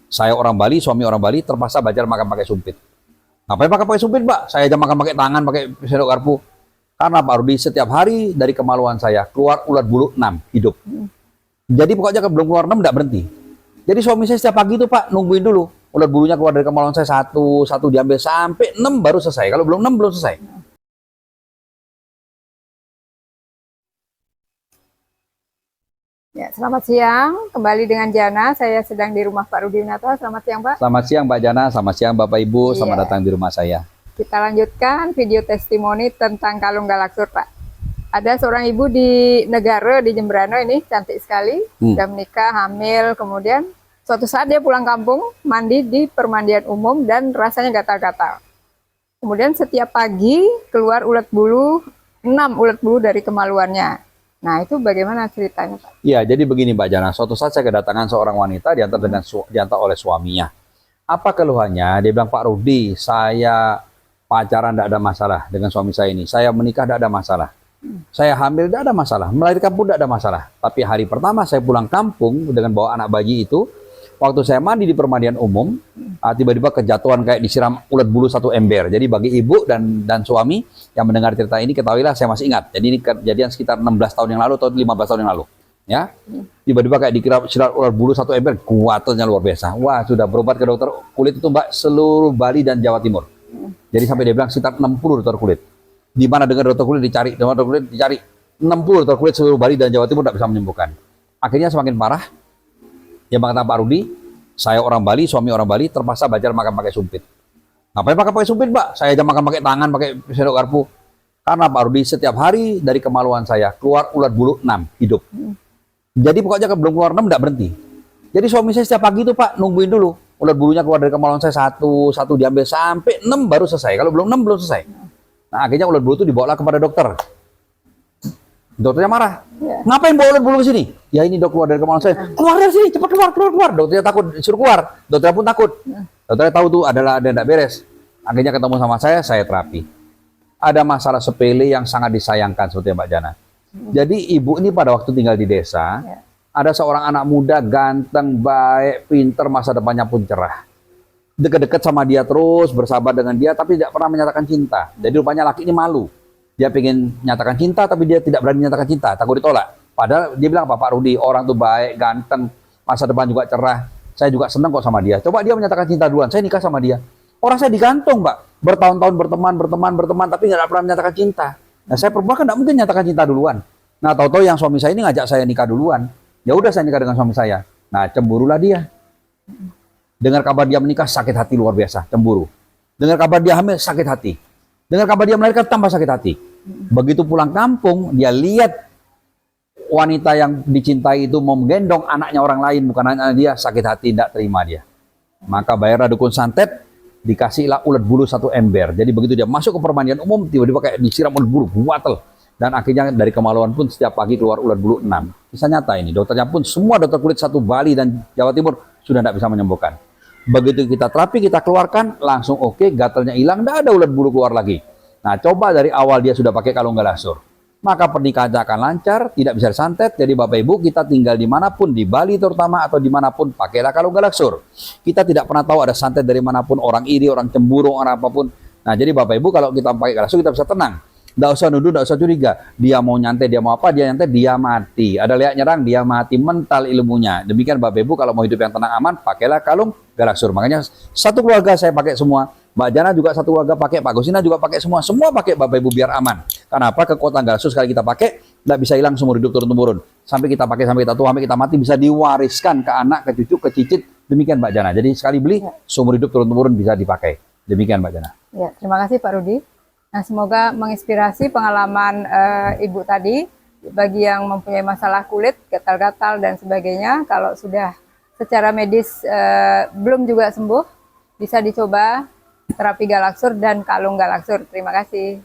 Saya orang Bali, suami orang Bali, terpaksa belajar makan pakai sumpit. Ngapain makan pakai sumpit, Pak? Saya aja makan pakai tangan, pakai sendok garpu. Karena Pak Rudi, setiap hari dari kemaluan saya keluar ulat bulu 6 hidup. Jadi pokoknya belum keluar 6 enggak berhenti. Jadi suami saya setiap pagi itu Pak nungguin dulu ulat bulunya keluar dari kemaluan saya satu diambil sampai 6 baru selesai. Kalau belum 6 belum selesai. Ya, selamat siang. Kembali dengan Jana. Saya sedang di rumah Pak Rudi Winata. Selamat siang, Pak. Selamat siang Mbak Jana, selamat siang Bapak Ibu, selamat Iya. datang di rumah saya. Kita lanjutkan video testimoni tentang kalung galaksur, Pak. Ada seorang ibu di negara di Jembrana ini cantik sekali, sudah menikah, hamil, kemudian suatu saat dia pulang kampung, mandi di permandian umum dan rasanya gatal-gatal. Kemudian setiap pagi keluar ulat bulu, 6 ulat bulu dari kemaluannya. Nah, itu bagaimana ceritanya, Pak? Iya, jadi begini Mbak Jana, suatu saat saya kedatangan seorang wanita diantar oleh suaminya. Apa keluhannya? Dia bilang, Pak Rudi, saya pacaran tidak ada masalah dengan suami saya ini. Saya menikah tidak ada masalah. Saya hamil tidak ada masalah. Melahirkan pun tidak ada masalah. Tapi hari pertama saya pulang kampung dengan bawa anak bayi itu, waktu saya mandi di permandian umum, tiba-tiba kejatuhan kayak disiram ulat bulu 1 ember. Jadi bagi ibu dan suami yang mendengar cerita ini, ketahuilah saya masih ingat. Jadi ini kejadian sekitar 16 tahun yang lalu atau 15 tahun yang lalu. Ya, tiba-tiba kayak disiram ulat bulu 1 ember, kuatnya luar biasa. Wah, sudah berobat ke dokter kulit itu Mbak, seluruh Bali dan Jawa Timur. Jadi sampai dia bilang sekitar 60 dokter kulit. Di mana dengan dokter kulit dicari, 60 dokter kulit seluruh Bali dan Jawa Timur tidak bisa menyembuhkan. Akhirnya semakin parah. Dia mengatakan, Pak Rudi, saya orang Bali, suami orang Bali, terpaksa belajar makan pakai sumpit. Ngapain makan pakai sumpit, Pak? Saya aja makan pakai tangan, pakai sendok garpu. Karena Pak Rudi, setiap hari dari kemaluan saya keluar ulat bulu 6 hidup. Jadi pokoknya belum keluar 6 enggak berhenti. Jadi suami saya setiap pagi itu Pak nungguin dulu ulat bulunya keluar dari kemaluan saya satu diambil sampai 6 baru selesai. Kalau belum 6 belum selesai. Nah, akhirnya ulat bulu itu dibawa kepada dokter. Dokternya marah. Ya. Ngapain bawa ulat bulu ke sini? Ya ini dok, keluar dari kemaluan saya. Keluar dari sini, cepat keluar. Dokternya takut, suruh keluar. Dokternya pun takut. Dokternya tahu tuh ada yang tidak beres. Akhirnya ketemu sama saya terapi. Ada masalah sepele yang sangat disayangkan seperti Mbak Jana. Jadi ibu ini pada waktu tinggal di desa, ada seorang anak muda ganteng, baik, pinter, masa depannya pun cerah. Deket-deket sama dia terus, bersahabat dengan dia, tapi tidak pernah menyatakan cinta. Jadi rupanya laki ini malu. Dia pengen nyatakan cinta, tapi dia tidak berani menyatakan cinta, takut ditolak. Padahal dia bilang, Pak Rudi, orang tuh baik, ganteng, masa depan juga cerah. Saya juga senang kok sama dia. Coba dia menyatakan cinta duluan, saya nikah sama dia. Orang saya digantung, Pak. Bertahun-tahun berteman, tapi nggak pernah menyatakan cinta. Nah, saya perempuan kan nggak mungkin nyatakan cinta duluan. Nah, tahu-tahu yang suami saya ini ngajak saya nikah duluan. Ya udah saya nikah dengan suami saya. Nah, cemburulah dia. Dengar kabar dia menikah, sakit hati luar biasa, cemburu. Dengar kabar dia hamil, sakit hati. Dengar kabar dia melahirkan, tambah sakit hati. Begitu pulang kampung, dia lihat wanita yang dicintai itu mau menggendong anaknya orang lain, bukan anaknya dia, sakit hati, tidak terima dia. Maka bayarlah dukun santet, dikasihlah ulat bulu 1 ember. Jadi begitu dia masuk ke permandian umum, tiba-tiba kayak disiram ulat bulu, buatel. Dan akhirnya dari kemaluan pun setiap pagi keluar ulat bulu 6. Kisah nyata ini. Dokternya pun semua dokter kulit satu Bali dan Jawa Timur sudah tidak bisa menyembuhkan. Begitu kita terapi, kita keluarkan, langsung oke, gatalnya hilang, tidak ada ulat bulu keluar lagi. Nah, coba dari awal dia sudah pakai kalung galaksur. Maka pernikahan akan lancar, tidak bisa disantet. Jadi Bapak Ibu, kita tinggal dimanapun, di Bali terutama atau dimanapun, pakailah kalung galaksur. Kita tidak pernah tahu ada santet dari manapun, orang iri, orang cemburu, orang apapun. Nah, jadi Bapak Ibu, kalau kita pakai galaksur, kita bisa tenang. Nggak usah nuduh, nggak usah curiga. Dia mau nyantai, dia mau apa, dia nyantai, dia mati. Ada lihat nyerang, dia mati, mental ilmunya. Demikian Bapak Ibu, kalau mau hidup yang tenang aman, pakailah kalung galaksur. Makanya satu keluarga saya pakai semua. Mbak Jana juga satu keluarga pakai, Pak Gusina juga pakai semua. Semua pakai Bapak Ibu biar aman. Karena apa? Kekuatan galaksur sekali kita pakai, nggak bisa hilang seumur hidup turun-temurun. Sampai kita pakai, sampai kita tua, sampai kita mati, bisa diwariskan ke anak, ke cucu, ke cicit. Demikian Mbak Jana. Jadi sekali beli, seumur hidup turun-temurun bisa dipakai. Demikian Mbak Jana. Ya, terima kasih Pak Rudi. Nah, semoga menginspirasi pengalaman Ibu tadi bagi yang mempunyai masalah kulit, gatal-gatal dan sebagainya. Kalau sudah secara medis belum juga sembuh, bisa dicoba terapi galaksur dan kalung galaksur. Terima kasih.